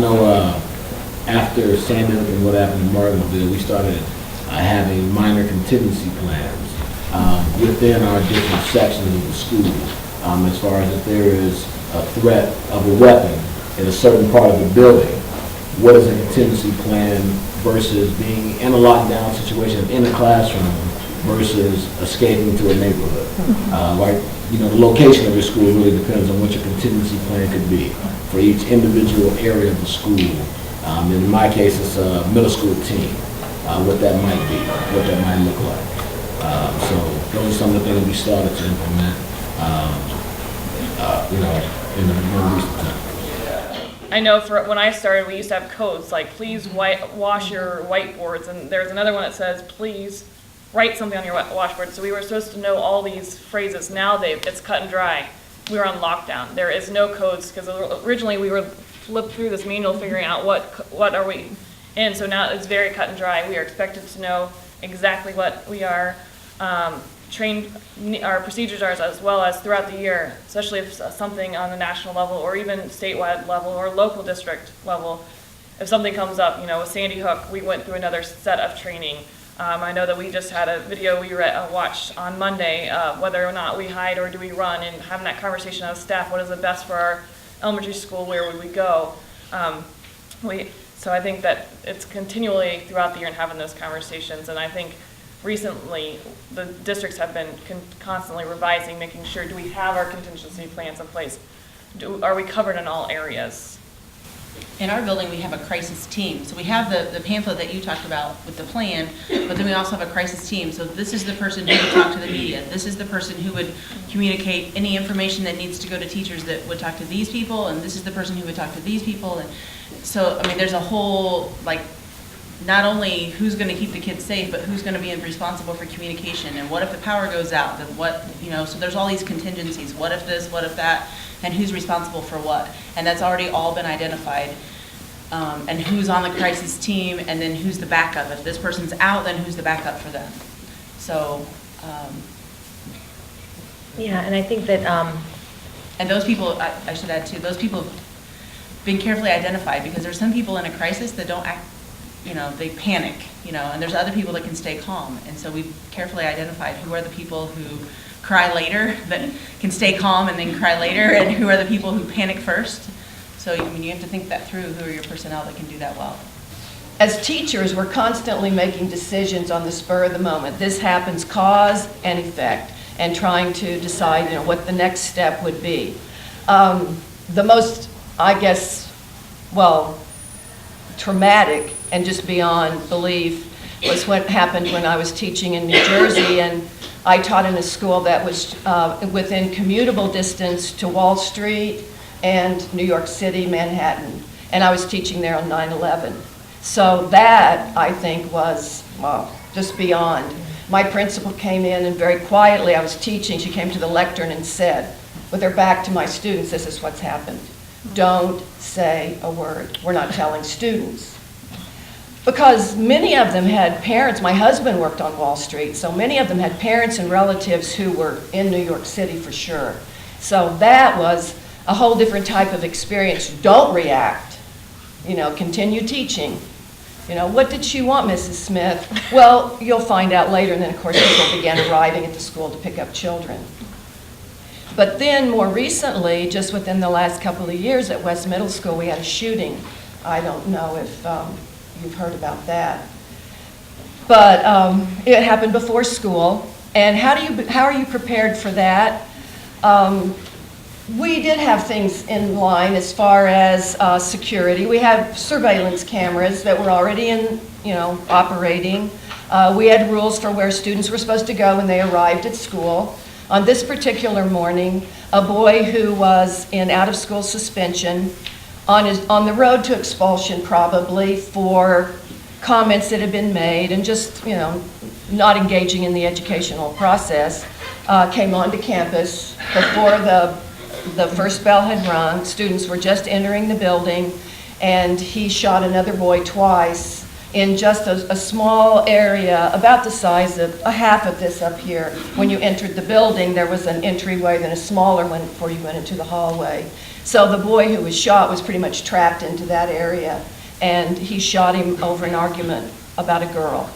know after Sandy Hook and what happened in Martinsville, we started having minor contingency plans within our different sections of the school, as far as if there is a threat of a weapon in a certain part of the building. What is a contingency plan versus being in a lockdown situation in a classroom versus escaping to a neighborhood? Like, you know, the location of your school really depends on what your contingency plan could be for each individual area of the school. In my case, it's a middle school team, what that might be, what that might look like. So those are some of the things we started to implement, you know, in the more recent time. I know for when I started, we used to have codes like please wash your whiteboards, and there's another one that says please write something on your washboard. So we were supposed to know all these phrases. Now it's cut and dry. We were on lockdown. There is no codes because originally we were flipped through this manual figuring out what are we in. So now it's very cut and dry. We are expected to know exactly what we are trained, our procedures are, as well as throughout the year, especially if something on the national level or even statewide level or local district level, if something comes up, you know, with Sandy Hook, we went through another set of training. I know that we just had a video we watched on Monday, whether or not we hide or do we run, and having that conversation as staff, what is the best for our elementary school, where would we go? So I think that it's continually throughout the year and having those conversations, and I think recently the districts have been constantly revising, making sure, do we have our contingency plans in place? Are we covered in all areas? In our building, we have a crisis team. So we have the pamphlet that you talked about with the plan, but then we also have a crisis team. So this is the person who would talk to the media. This is the person who would communicate any information that needs to go to teachers that would talk to these people, and this is the person who would talk to these people. And so, I mean, there's a whole, like, not only who's going to keep the kids safe, but who's going to be responsible for communication, and what if the power goes out, then what, you know, so there's all these contingencies. What if this, what if that, and who's responsible for what? And that's already all been identified. And who's on the crisis team, and then who's the backup. If this person's out, then who's the backup for them? So, yeah, and I think that, and those people, I should add too, those people have been carefully identified, because there's some people in a crisis that don't act, you know, they panic, you know, and there's other people that can stay calm. And so we've carefully identified who are the people who cry later, that can stay calm and then cry later, and who are the people who panic first. So, I mean, you have to think that through, who are your personnel that can do that well. As teachers, we're constantly making decisions on the spur of the moment. This happens, cause and effect, and trying to decide, you know, what the next step would be. The most, I guess, well, traumatic and just beyond belief was what happened when I was teaching in New Jersey, and I taught in a school that was within commutable distance to Wall Street and New York City, Manhattan, and I was teaching there on 9/11. So that, I think, was, well, just beyond. My principal came in and very quietly, I was teaching, she came to the lectern and said, with her back to my students, this is what's happened. Don't say a word. We're not telling students. Because many of them had parents. My husband worked on Wall Street, so many of them had parents and relatives who were in New York City for sure. So that was a whole different type of experience. Don't react. You know, continue teaching. You know, what did she want, Mrs. Smith? Well, you'll find out later. And then, of course, people began arriving at the school to pick up children. But then, more recently, just within the last couple of years at West Middle School, we had a shooting. I don't know if you've heard about that. But it happened before school. And how are you prepared for that? We did have things in line as far as security. We had surveillance cameras that were already operating. We had rules for where students were supposed to go when they arrived at school. On this particular morning, a boy who was in out-of-school suspension, on the road to expulsion probably, for comments that had been made and just, you know, not engaging in the educational process, came onto campus before the first bell had rung. Students were just entering the building, and he shot another boy twice in just a small area, about the size of a half of this up here. When you entered the building, there was an entryway, then a smaller one before you went into the hallway. So the boy who was shot was pretty much trapped into that area, and he shot him over an argument about a girl.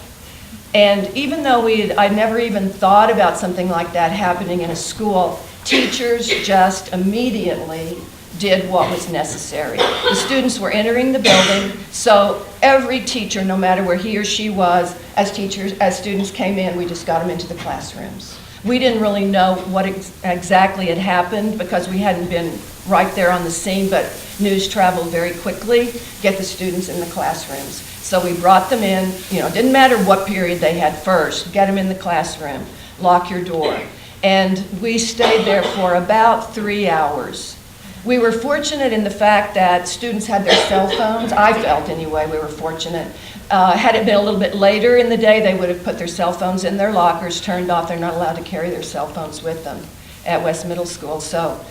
And even though I never even thought about something like that happening in a school, teachers just immediately did what was necessary. The students were entering the building, so every teacher, no matter where he or she was, as students came in, we just got them into the classrooms. We didn't really know what exactly had happened because we hadn't been right there on the scene, but news traveled very quickly, get the students in the classrooms. So we brought them in, it didn't matter what period they had first, get them in the classroom, lock your door. And we stayed there for about 3 hours. We were fortunate in the fact that students had their cell phones. I felt anyway we were fortunate. Had it been a little bit later in the day, they would have put their cell phones in their lockers, turned off. They're not allowed to carry their cell phones with them at West Middle School. So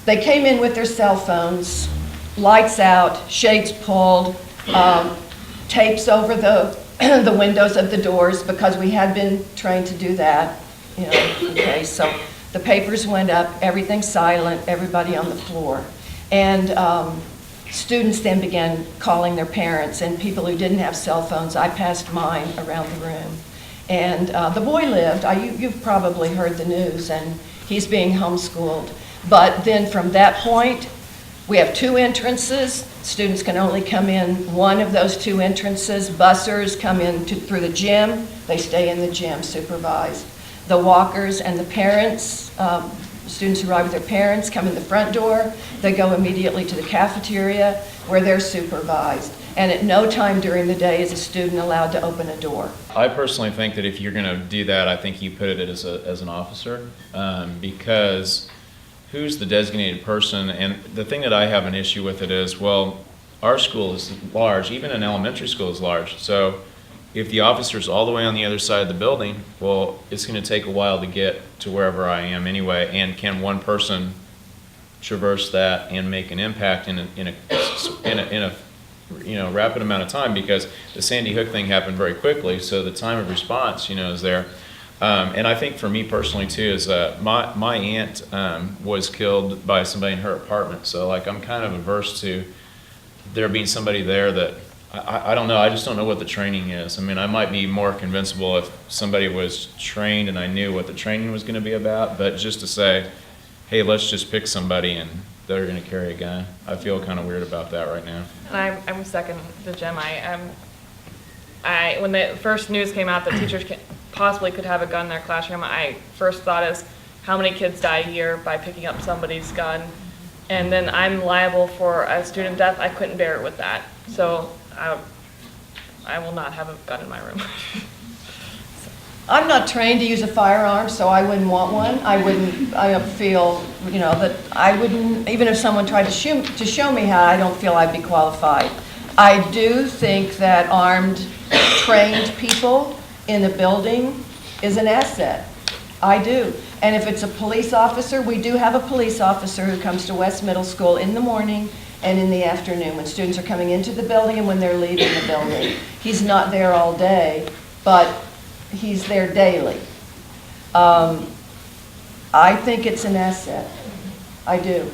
they came in with their cell phones, lights out, shades pulled, tapes over the windows of the doors because we had been trained to do that. Okay, so the papers went up, everything silent, everybody on the floor. And students then began calling their parents, and people who didn't have cell phones, I passed mine around the room. And the boy lived. You've probably heard the news, and he's being homeschooled. But then from that point, we have 2 entrances. Students can only come in one of those 2 entrances. Bussers come in through the gym. They stay in the gym supervised. The walkers and the parents, students who arrive with their parents, come in the front door. They go immediately to the cafeteria where they're supervised. And at no time during the day is a student allowed to open a door. I personally think that if you're going to do that, I think you put it as an officer, because who's the designated person? And the thing that I have an issue with it is, well, our school is large, even an elementary school is large. So if the officer's all the way on the other side of the building, well, it's going to take a while to get to wherever I am anyway. And can one person traverse that and make an impact in a rapid amount of time? Because the Sandy Hook thing happened very quickly, so the time of response, is there. And I think for me personally too is my aunt was killed by somebody in her apartment. So like I'm kind of averse to there being somebody there that I don't know. I just don't know what the training is. I mean, I might be more convincible if somebody was trained and I knew what the training was going to be about. But just to say, hey, let's just pick somebody and they're going to carry a gun, I feel kind of weird about that right now. And I'm second to Jim. When the first news came out that teachers possibly could have a gun in their classroom, I first thought is how many kids die a year by picking up somebody's gun, and then I'm liable for a student death. I couldn't bear it with that, so I will not have a gun in my room. I'm not trained to use a firearm, so I wouldn't want one. I don't feel, that I wouldn't, even if someone tried to show me how, I don't feel I'd be qualified. I do think that armed, trained people in a building is an asset. I do. And if it's a police officer, we do have a police officer who comes to West Middle School in the morning and in the afternoon when students are coming into the building and when they're leaving the building. He's not there all day, but he's there daily. I think it's an asset. I do.